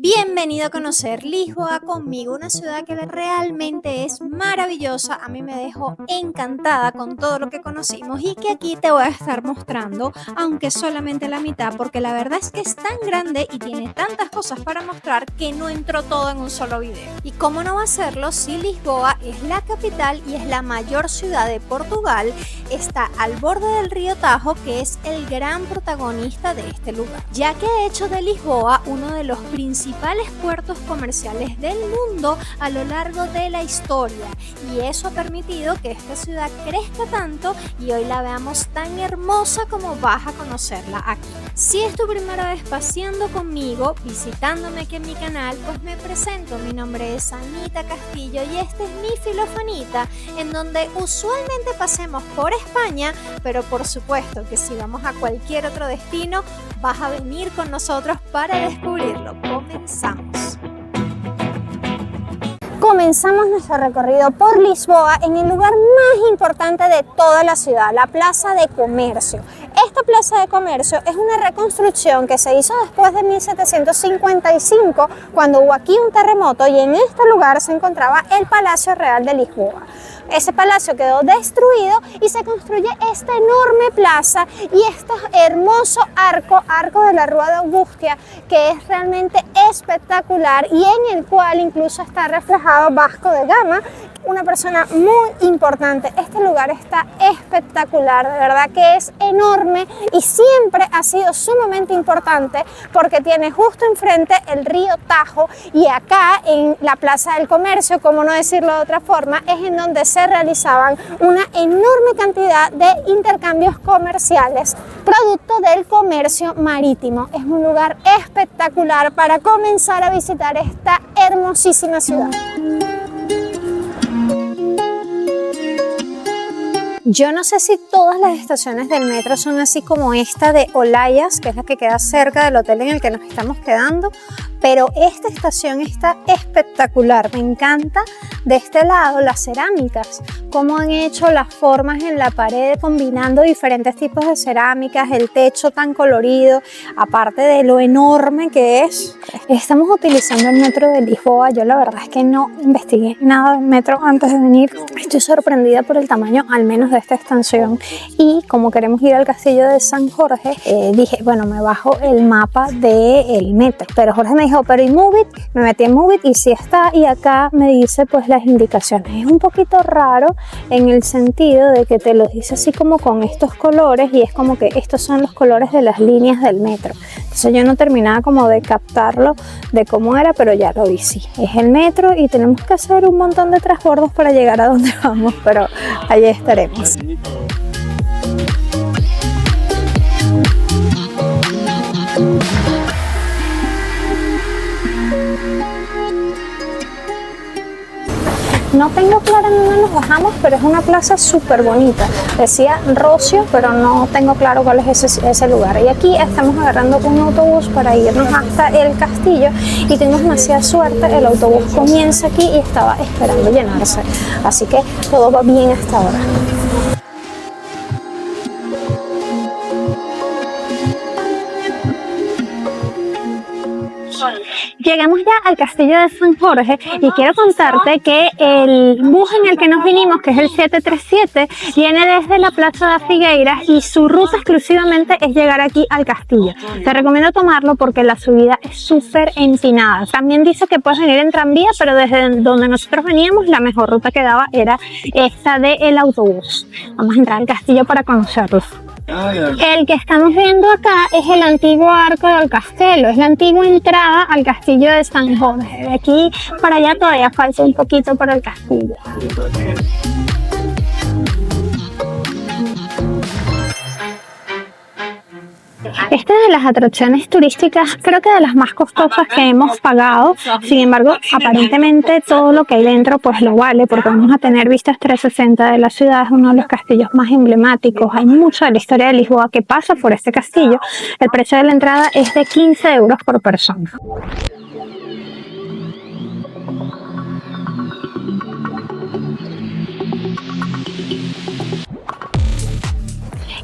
Bienvenido a conocer Lisboa conmigo, una ciudad que realmente es maravillosa. A mí me dejó encantada con todo lo que conocimos y que aquí te voy a estar mostrando, aunque solamente la mitad, porque la verdad es que es tan grande y tiene tantas cosas para mostrar que no entró todo en un solo video. ¿Y cómo no va a hacerlo si Lisboa es la capital y es la mayor ciudad de Portugal? Está al borde del río Tajo, que es el gran protagonista de este lugar, ya que ha hecho de Lisboa uno de los principales puertos comerciales del mundo a lo largo de la historia, y eso ha permitido que esta ciudad crezca tanto y hoy la veamos tan hermosa como vas a conocerla aquí. Si es tu primera vez paseando conmigo, visitándome aquí en mi canal, pues me presento, mi nombre es Anita Castillo y esta es mi Filofanita, en donde usualmente pasemos por España, pero por supuesto que si vamos a cualquier otro destino, vas a venir con nosotros para descubrirlo. Comenzamos. Comenzamos nuestro recorrido por Lisboa en el lugar más importante de toda la ciudad, la Plaza de Comercio. Esta Plaza de Comercio es una reconstrucción que se hizo después de 1755, cuando hubo aquí un terremoto y en este lugar se encontraba el Palacio Real de Lisboa. Ese palacio quedó destruido y se construye esta enorme plaza y este hermoso arco de la Rúa de Angustia, que es realmente espectacular y en el cual incluso está reflejado Vasco de Gama, una persona muy importante. Este lugar está espectacular, de verdad que es enorme y siempre ha sido sumamente importante porque tiene justo enfrente el río Tajo, y acá en la Plaza del Comercio, como no decirlo de otra forma, es en donde se realizaban una enorme cantidad de intercambios comerciales producto del comercio marítimo. Es un lugar espectacular para comenzar a visitar esta hermosísima ciudad. Yo no sé si todas las estaciones del metro son así como esta de Olaias, que es la que queda cerca del hotel en el que nos estamos quedando, pero esta estación está espectacular. Me encanta de este lado las cerámicas, cómo han hecho las formas en la pared combinando diferentes tipos de cerámicas, el techo tan colorido, aparte de lo enorme que es. Estamos utilizando el metro de Lisboa. Yo la verdad es que no investigué nada del metro antes de venir. Estoy sorprendida por el tamaño, al menos de esta estación, y como queremos ir al castillo de San Jorge, dije, bueno, me bajo el mapa del metro, pero Jorge me dijo, pero ¿y Move It? Me metí en Move It y sí está, y acá me dice pues las indicaciones. Es un poquito raro en el sentido de que te lo dice así como con estos colores, y es como que estos son los colores de las líneas del metro. Entonces yo no terminaba como de captarlo de cómo era, pero ya lo vi, sí, es el metro y tenemos que hacer un montón de transbordos para llegar a donde vamos, pero allí estaremos. No tengo claro en dónde nos bajamos, pero es una plaza súper bonita. Decía Rocio, pero no tengo claro cuál es ese lugar. Y aquí estamos agarrando un autobús para irnos hasta el castillo y tuvimos demasiada suerte. El autobús comienza aquí y estaba esperando llenarse. Así que todo va bien hasta ahora. Llegamos ya al castillo de San Jorge y quiero contarte que el bus en el que nos vinimos, que es el 737, viene desde la Plaza de Figueiras y su ruta exclusivamente es llegar aquí al castillo. Te recomiendo tomarlo porque la subida es súper empinada. También dice que puedes venir en tranvía, pero desde donde nosotros veníamos la mejor ruta que daba era esta del autobús. Vamos a entrar al castillo para conocerlo. El que estamos viendo acá es el antiguo arco del castelo, es la antigua entrada al castillo de San Jorge. De aquí para allá todavía falta un poquito para el castillo. Esta es de las atracciones turísticas, creo que de las más costosas que hemos pagado. Sin embargo, aparentemente todo lo que hay dentro pues lo vale, porque vamos a tener vistas 360 de la ciudad. Es uno de los castillos más emblemáticos. Hay mucha de la historia de Lisboa que pasa por este castillo. El precio de la entrada es de 15 euros por persona.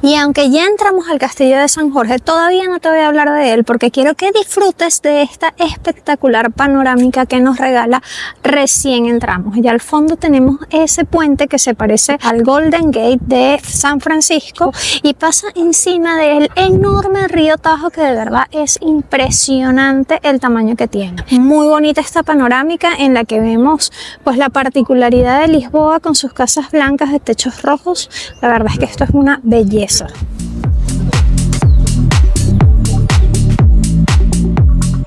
Y aunque ya entramos al castillo de San Jorge, todavía no te voy a hablar de él porque quiero que disfrutes de esta espectacular panorámica que nos regala recién entramos. Y al fondo tenemos ese puente que se parece al Golden Gate de San Francisco y pasa encima del enorme río Tajo, que de verdad es impresionante el tamaño que tiene. Muy bonita esta panorámica en la que vemos pues la particularidad de Lisboa con sus casas blancas de techos rojos. La verdad es que esto es una belleza.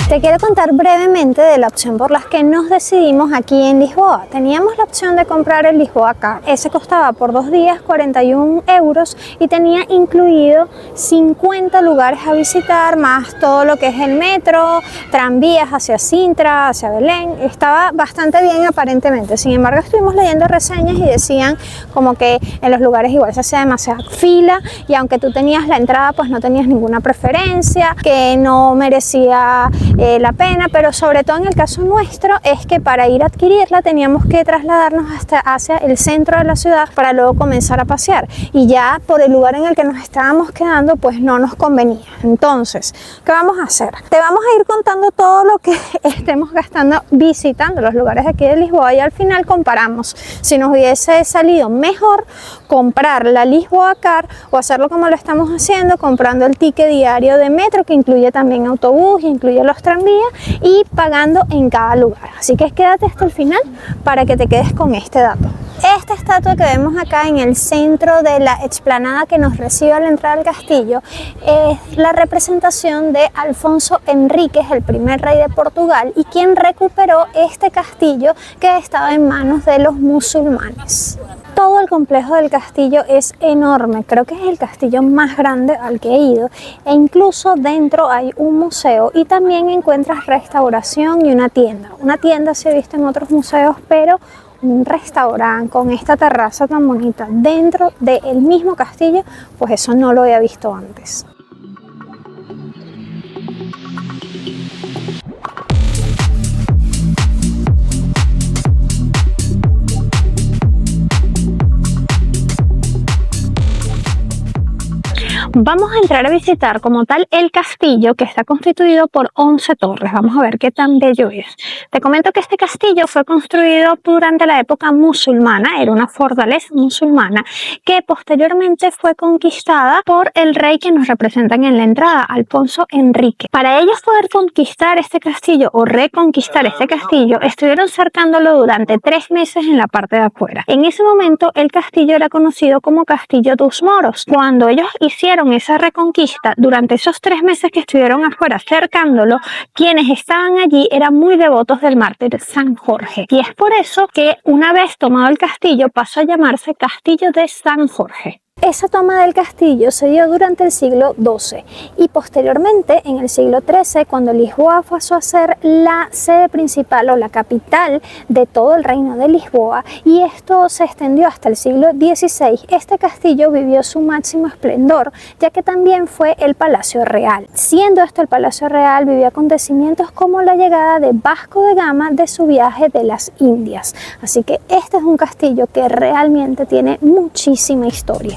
Te quiero contar brevemente de la opción por la que nos decidimos aquí en Lisboa. Teníamos la opción de comprar el Lisboa Car. Ese costaba por 2 días 41 euros y tenía incluido 50 lugares a visitar, más todo lo que es el metro, tranvías hacia Sintra, hacia Belén. Estaba bastante bien aparentemente. Sin embargo, estuvimos leyendo reseñas y decían como que en los lugares igual se hacía demasiada fila y aunque tú tenías la entrada, pues no tenías ninguna preferencia, que no merecía la pena, pero sobre todo en el caso nuestro es que para ir a adquirirla teníamos que trasladarnos hacia el centro de la ciudad para luego comenzar a pasear y ya por el lugar en el que nos estábamos quedando pues no nos convenía. Entonces, ¿qué vamos a hacer? Te vamos a ir contando todo lo que estemos gastando visitando los lugares de aquí de Lisboa y al final comparamos si nos hubiese salido mejor comprar la Lisboa Car o hacerlo como lo estamos haciendo, comprando el ticket diario de metro que incluye también autobús y incluye los tranvía y pagando en cada lugar. Así que quédate hasta el final para que te quedes con este dato. Esta estatua que vemos acá en el centro de la explanada que nos recibe al entrar al castillo es la representación de Alfonso Enríquez, el primer rey de Portugal y quien recuperó este castillo que estaba en manos de los musulmanes. Todo el complejo del castillo es enorme, creo que es el castillo más grande al que he ido e incluso dentro hay un museo y también encuentras restauración y una tienda. Una tienda se ha visto en otros museos, pero un restaurante con esta terraza tan bonita dentro del mismo castillo, pues eso no lo había visto antes. Vamos a entrar a visitar como tal el castillo que está constituido por 11 torres. Vamos a ver qué tan bello es. Te comento que este castillo fue construido durante la época musulmana, era una fortaleza musulmana que posteriormente fue conquistada por el rey que nos representan en la entrada, Alfonso Enrique. Para ellos poder conquistar este castillo o reconquistar este castillo, estuvieron cercándolo durante 3 meses en la parte de afuera. En ese momento el castillo era conocido como Castillo dos Moros. Cuando ellos hicieron esa reconquista, durante esos 3 meses que estuvieron afuera cercándolo, quienes estaban allí eran muy devotos del mártir San Jorge. Y es por eso que una vez tomado el castillo pasó a llamarse Castillo de San Jorge. Esa toma del castillo se dio durante el siglo XII y posteriormente en el siglo XIII, cuando Lisboa pasó a ser la sede principal o la capital de todo el reino de Lisboa y esto se extendió hasta el siglo XVI, este castillo vivió su máximo esplendor ya que también fue el Palacio Real. Siendo esto el Palacio Real, vivió acontecimientos como la llegada de Vasco de Gama de su viaje de las Indias. Así que este es un castillo que realmente tiene muchísima historia.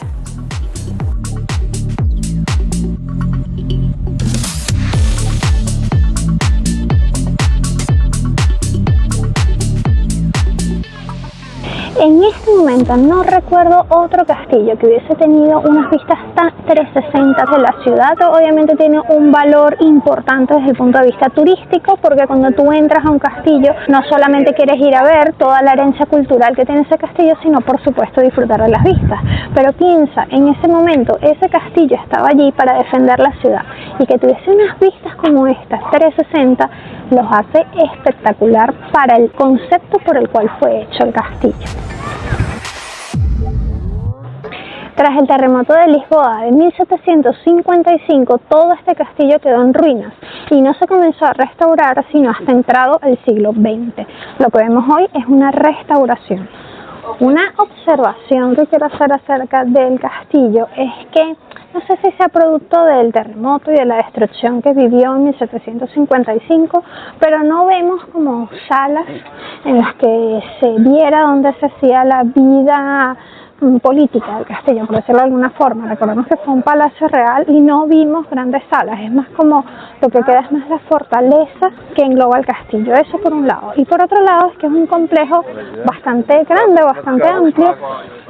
En este momento no recuerdo otro castillo que hubiese tenido unas vistas tan 360 de la ciudad. Obviamente tiene un valor importante desde el punto de vista turístico, porque cuando tú entras a un castillo no solamente quieres ir a ver toda la herencia cultural que tiene ese castillo, sino por supuesto disfrutar de las vistas. Pero piensa, en ese momento ese castillo estaba allí para defender la ciudad y que tuviese unas vistas como estas 360 los hace espectacular para el concepto por el cual fue hecho el castillo. Tras el terremoto de Lisboa de 1755, todo este castillo quedó en ruinas y no se comenzó a restaurar sino hasta entrado el siglo XX. Lo que vemos hoy es una restauración. Una observación que quiero hacer acerca del castillo es que no sé si sea producto del terremoto y de la destrucción que vivió en 1755, pero no vemos como salas en las que se viera donde se hacía la vida política del castillo, por decirlo de alguna forma. Recordemos que fue un palacio real y no vimos grandes salas, es más como lo que queda es más la fortaleza que engloba el castillo, eso por un lado. Y por otro lado es que es un complejo bastante grande, bastante amplio,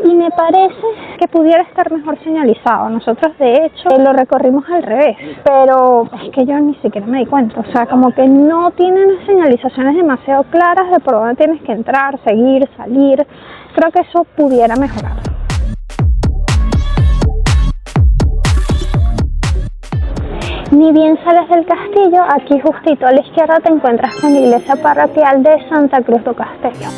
y me parece que pudiera estar mejor señalizado. Nosotros de hecho lo recorrimos al revés, pero es que yo ni siquiera me di cuenta, o sea, como que no tienen señalizaciones demasiado claras de por dónde tienes que entrar, seguir, salir. Creo que eso pudiera mejorar. Ni bien sales del castillo, aquí justito a la izquierda te encuentras con la iglesia parroquial de Santa Cruz do Castelo.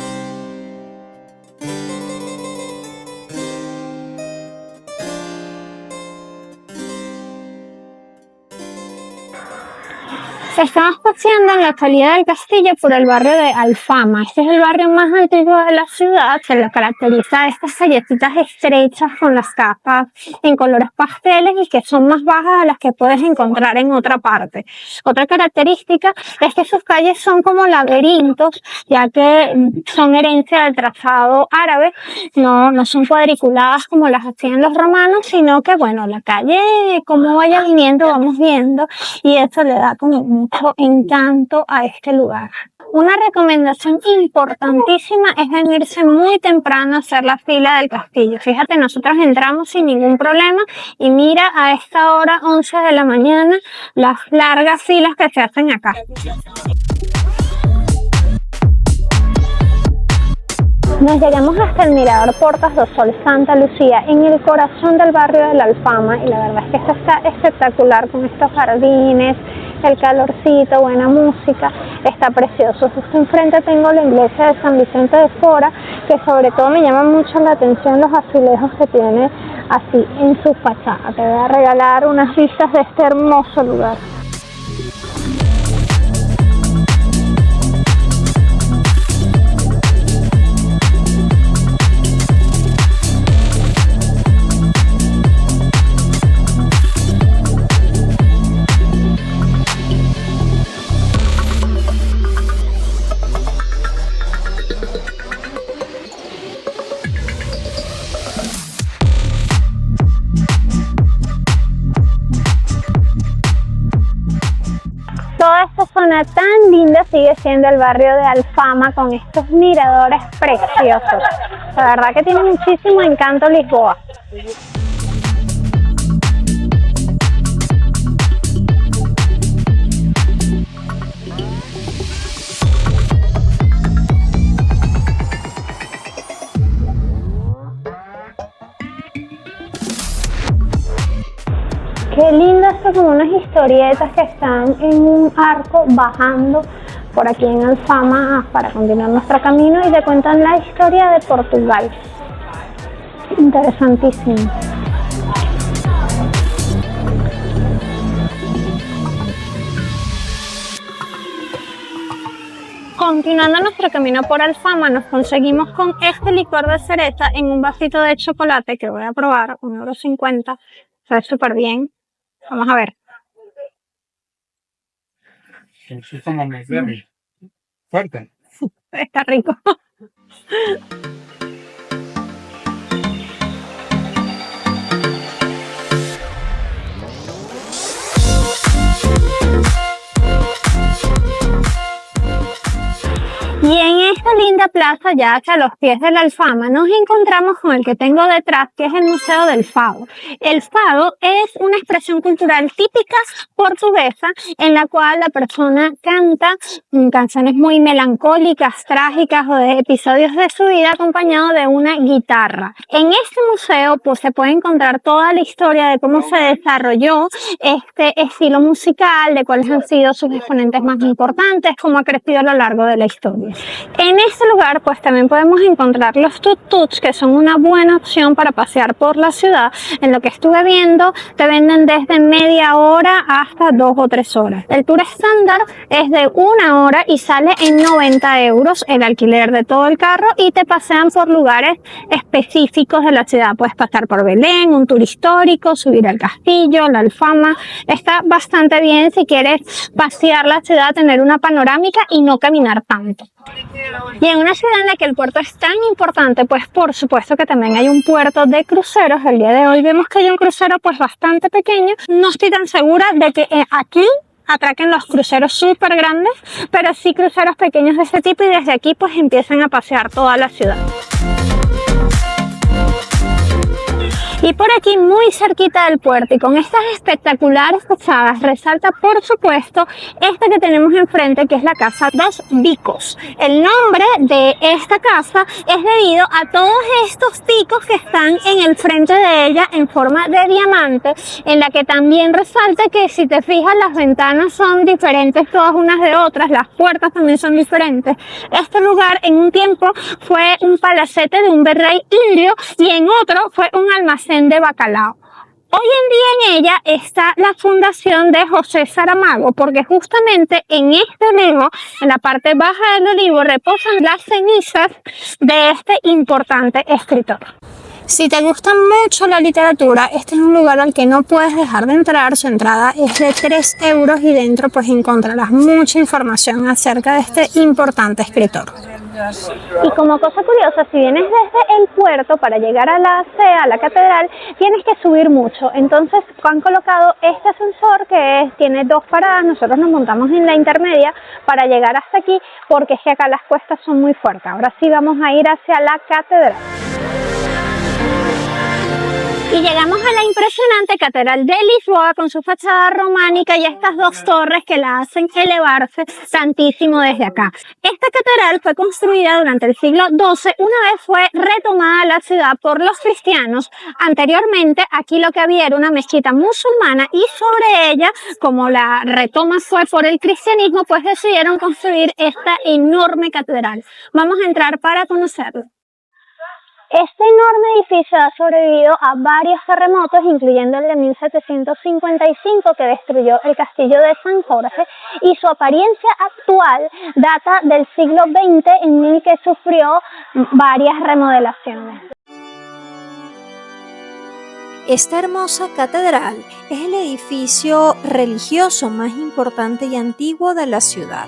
Estamos paseando en la salida del castillo por el barrio de Alfama. Este es el barrio más antiguo de la ciudad. Se lo caracteriza estas callecitas estrechas con las casas en colores pasteles y que son más bajas a las que puedes encontrar en otra parte. Otra característica es que sus calles son como laberintos, ya que son herencia del trazado árabe. No son cuadriculadas como las hacían los romanos, sino que bueno, la calle como vaya viniendo vamos viendo, y eso le da como mucho encanto a este lugar. Una recomendación importantísima es venirse muy temprano a hacer la fila del castillo. Fíjate, nosotros entramos sin ningún problema y mira a esta hora 11 de la mañana las largas filas que se hacen acá. Nos llegamos hasta el mirador Portas do Sol Santa Lucía, en el corazón del barrio de la Alfama, y la verdad es que esto está espectacular con estos jardines, el calorcito, buena música, está precioso. Justo enfrente tengo la iglesia de San Vicente de Fora, que sobre todo me llama mucho la atención los azulejos que tiene así en su fachada. Te voy a regalar unas vistas de este hermoso lugar. Toda esta zona tan linda sigue siendo el barrio de Alfama, con estos miradores preciosos. La verdad que tiene muchísimo encanto Lisboa. Qué lindo esto, como unas historietas que están en un arco bajando por aquí en Alfama para continuar nuestro camino, y te cuentan la historia de Portugal. Interesantísimo. Continuando nuestro camino por Alfama, nos conseguimos con este licor de cereza en un vasito de chocolate que voy a probar, 1,50 €. Sabe súper bien. Vamos a ver. Fuerte. Está rico. Y en esta linda plaza, ya que a los pies de la Alfama, nos encontramos con el que tengo detrás, que es el Museo del Fado. El fado es una expresión cultural típica portuguesa en la cual la persona canta canciones muy melancólicas, trágicas o de episodios de su vida acompañado de una guitarra. En este museo pues se puede encontrar toda la historia de cómo se desarrolló este estilo musical, de cuáles han sido sus exponentes más importantes, cómo ha crecido a lo largo de la historia. En este lugar pues también podemos encontrar los tuk-tuks, que son una buena opción para pasear por la ciudad. En lo que estuve viendo te venden desde media hora hasta 2 o 3 horas. El tour estándar es de 1 hora y sale en 90 € el alquiler de todo el carro, y te pasean por lugares específicos de la ciudad. Puedes pasar por Belén, un tour histórico, subir al castillo, la Alfama. Está bastante bien si quieres pasear la ciudad, tener una panorámica y no caminar tanto. Y en una ciudad en la que el puerto es tan importante, pues por supuesto que también hay un puerto de cruceros. El día de hoy vemos que hay un crucero pues bastante pequeño. No estoy tan segura de que aquí atraquen los cruceros súper grandes, pero sí cruceros pequeños de este tipo, y desde aquí pues empiezan a pasear toda la ciudad. Y por aquí, muy cerquita del puerto y con estas espectaculares fachadas, resalta por supuesto esta que tenemos enfrente, que es la Casa Dos Bicos. El nombre de esta casa es debido a todos estos picos que están en el frente de ella en forma de diamante, en la que también resalta que, si te fijas, las ventanas son diferentes todas unas de otras, las puertas también son diferentes. Este lugar en un tiempo fue un palacete de un virrey indio y en otro fue un almacén de bacalao. Hoy en día en ella está la fundación de José Saramago, porque justamente en este olivo, en la parte baja del olivo, reposan las cenizas de este importante escritor. Si te gusta mucho la literatura, este es un lugar al que no puedes dejar de entrar. Su entrada es de 3 euros y dentro pues encontrarás mucha información acerca de este importante escritor. Y como cosa curiosa, si vienes desde el puerto para llegar a la catedral, tienes que subir mucho. Entonces han colocado este ascensor que tiene 2 paradas. Nosotros nos montamos en la intermedia para llegar hasta aquí, porque es que acá las cuestas son muy fuertes. Ahora sí vamos a ir hacia la catedral. Y llegamos a la impresionante Catedral de Lisboa, con su fachada románica y estas 2 torres que la hacen elevarse tantísimo desde acá. Esta catedral fue construida durante el siglo XII, una vez fue retomada la ciudad por los cristianos. Anteriormente aquí lo que había era una mezquita musulmana, y sobre ella, como la retoma fue por el cristianismo, pues decidieron construir esta enorme catedral. Vamos a entrar para conocerlo. Este enorme edificio ha sobrevivido a varios terremotos, incluyendo el de 1755, que destruyó el castillo de San Jorge, y su apariencia actual data del siglo XX, en el que sufrió varias remodelaciones. Esta hermosa catedral es el edificio religioso más importante y antiguo de la ciudad.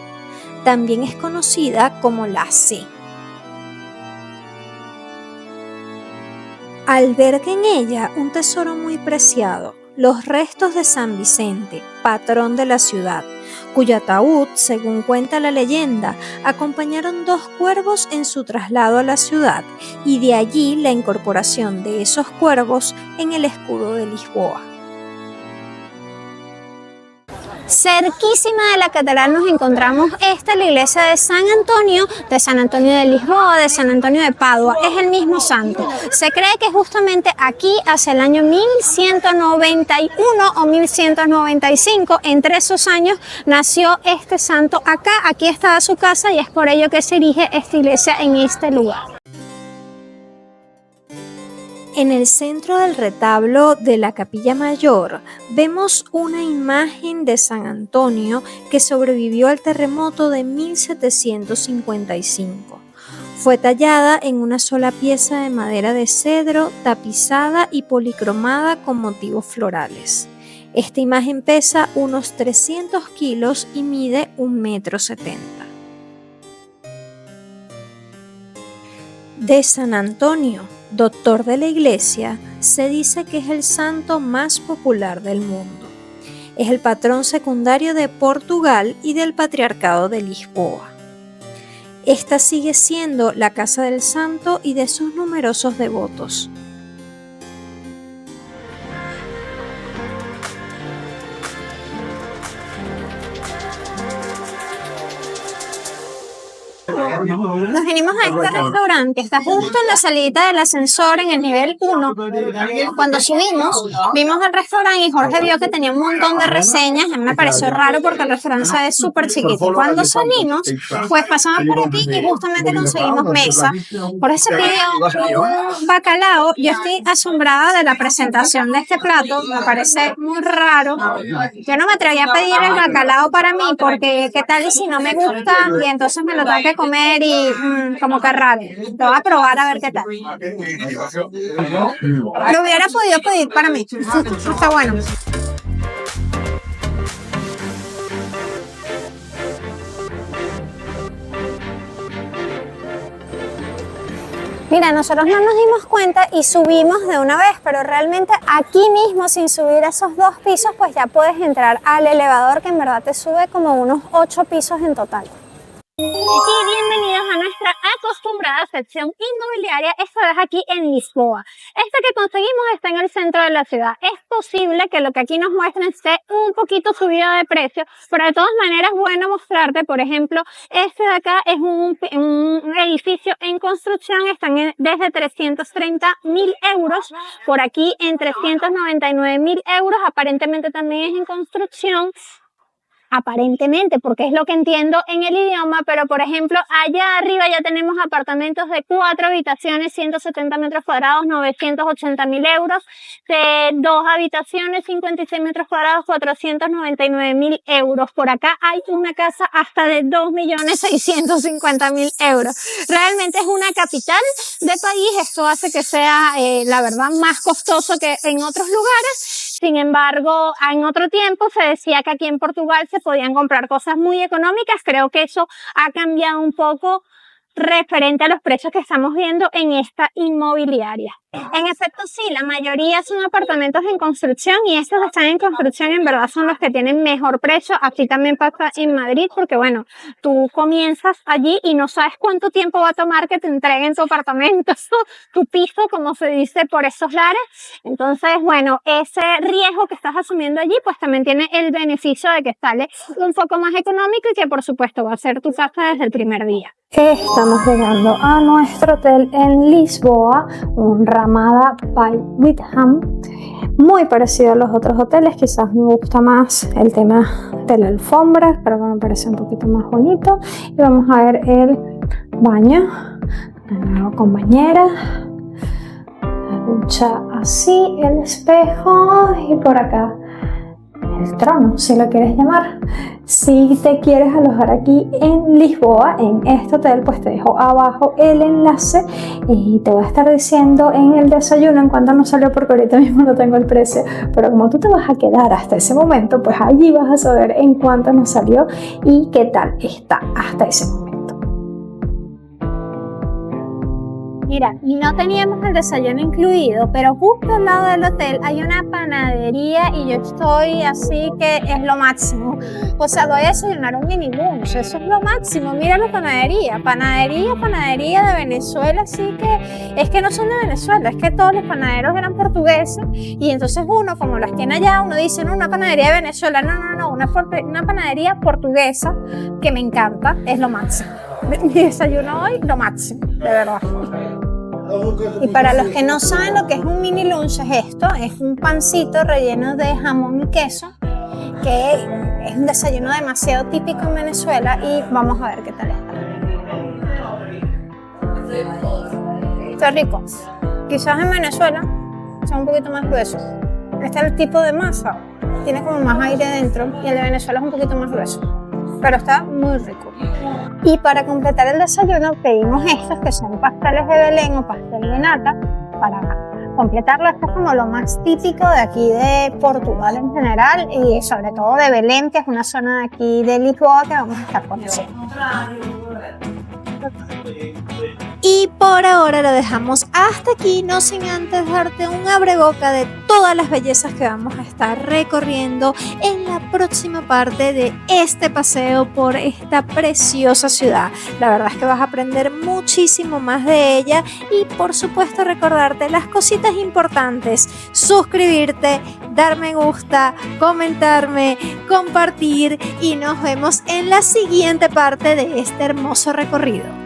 También es conocida como la C. Alberga en ella un tesoro muy preciado, los restos de San Vicente, patrón de la ciudad, cuyo ataúd, según cuenta la leyenda, acompañaron 2 cuervos en su traslado a la ciudad, y de allí la incorporación de esos cuervos en el escudo de Lisboa. Cerquísima de la catedral nos encontramos la iglesia de San Antonio de Lisboa, de San Antonio de Padua. Es el mismo santo. Se cree que justamente aquí, hacia el año 1191 o 1195, entre esos años, nació este santo acá. Aquí estaba su casa, y es por ello que se erige esta iglesia en este lugar. En el centro del retablo de la Capilla Mayor vemos una imagen de San Antonio que sobrevivió al terremoto de 1755. Fue tallada en una sola pieza de madera de cedro, tapizada y policromada con motivos florales. Esta imagen pesa unos 300 kilos y mide 1,70 m. De San Antonio, doctor de la Iglesia, se dice que es el santo más popular del mundo. Es el patrón secundario de Portugal y del Patriarcado de Lisboa. Esta sigue siendo la casa del santo y de sus numerosos devotos. Nos vinimos a este restaurante que está justo en la salida del ascensor en el nivel 1. Cuando subimos, vimos el restaurante y Jorge vio que tenía un montón de reseñas. A mí me pareció raro porque el restaurante se ve súper chiquito. Cuando salimos, pues pasamos por aquí y justamente conseguimos mesa. Jorge se pidió un bacalao. Yo estoy asombrada de la presentación de este plato. Me parece muy raro. Yo no me atreví a pedir el bacalao para mí porque qué tal y si no me gusta y entonces me lo tengo que comer y como que raro. Lo voy a probar a ver qué tal. Lo hubiera podido pedir para mí. Está bueno. Mira, nosotros no nos dimos cuenta y subimos de una vez, pero realmente aquí mismo, sin subir esos 2 pisos, pues ya puedes entrar al elevador, que en verdad te sube como unos 8 pisos en total. Y bienvenidos a nuestra acostumbrada sección inmobiliaria, esta vez aquí en Lisboa. Esta que conseguimos está en el centro de la ciudad. Es posible que lo que aquí nos muestren esté un poquito subido de precio, pero de todas maneras es bueno mostrarte, por ejemplo, este de acá es un edificio en construcción, están desde 330.000 euros, por aquí en 399.000 euros, aparentemente también es en construcción. Aparentemente, porque es lo que entiendo en el idioma, pero por ejemplo allá arriba ya tenemos apartamentos de 4 habitaciones, 170 metros cuadrados, 980.000 euros, de 2 habitaciones, 56 metros cuadrados, 499.000 euros. Por acá hay una casa hasta de 2.650.000 euros. Realmente es una capital de país, esto hace que sea la verdad más costoso que en otros lugares. Sin embargo, en otro tiempo se decía que aquí en Portugal se podían comprar cosas muy económicas. Creo que eso ha cambiado un poco referente a los precios que estamos viendo en esta inmobiliaria. En efecto, sí, la mayoría son apartamentos en construcción y estos que están en construcción en verdad son los que tienen mejor precio. Aquí también pasa en Madrid porque, bueno, tú comienzas allí y no sabes cuánto tiempo va a tomar que te entreguen tu apartamento, tu piso, como se dice por esos lares. Entonces, bueno, ese riesgo que estás asumiendo allí, pues también tiene el beneficio de que sale un poco más económico y que, por supuesto, va a ser tu casa desde el primer día. Estamos llegando a nuestro hotel en Lisboa, un Ramada by Witham, muy parecido a los otros hoteles. Quizás me gusta más el tema de la alfombra, pero me parece un poquito más bonito. Y vamos a ver el baño, de nuevo con bañera, la ducha así, el espejo y por acá el trono, si lo quieres llamar. Si te quieres alojar aquí en Lisboa, en este hotel, pues te dejo abajo el enlace y te voy a estar diciendo en el desayuno en cuánto nos salió, porque ahorita mismo no tengo el precio, pero como tú te vas a quedar hasta ese momento, pues allí vas a saber en cuánto nos salió y qué tal está hasta ese momento. Mira, no teníamos el desayuno incluido, pero justo al lado del hotel hay una panadería y yo estoy así que es lo máximo. O sea, voy a desayunar un mini lunch, eso es lo máximo. Mira la panadería de Venezuela, así que es que no son de Venezuela, es que todos los panaderos eran portugueses y entonces uno, como las tiene allá, uno dice, no, una panadería de Venezuela, no, una panadería portuguesa que me encanta, es lo máximo. Mi desayuno hoy, lo máximo, de verdad. Y para los que no saben lo que es un mini lunch, es esto, es un pancito relleno de jamón y queso, que es un desayuno demasiado típico en Venezuela y vamos a ver qué tal está. Está rico. Quizás en Venezuela son un poquito más gruesos. Este es el tipo de masa, tiene como más aire dentro y el de Venezuela es un poquito más grueso, pero está muy rico. Y para completar el desayuno pedimos estos que son pasteles de Belén o pastel de nata. Para completarlo, esto es como lo más típico de aquí de Portugal en general y sobre todo de Belén, que es una zona de aquí de Lisboa que vamos a estar conociendo. Y por ahora lo dejamos hasta aquí, no sin antes darte un abreboca de todas las bellezas que vamos a estar recorriendo en la próxima parte de este paseo por esta preciosa ciudad. La verdad es que vas a aprender muchísimo más de ella y por supuesto recordarte las cositas importantes: suscribirte, dar me gusta, comentarme, compartir y nos vemos en la siguiente parte de este hermoso recorrido.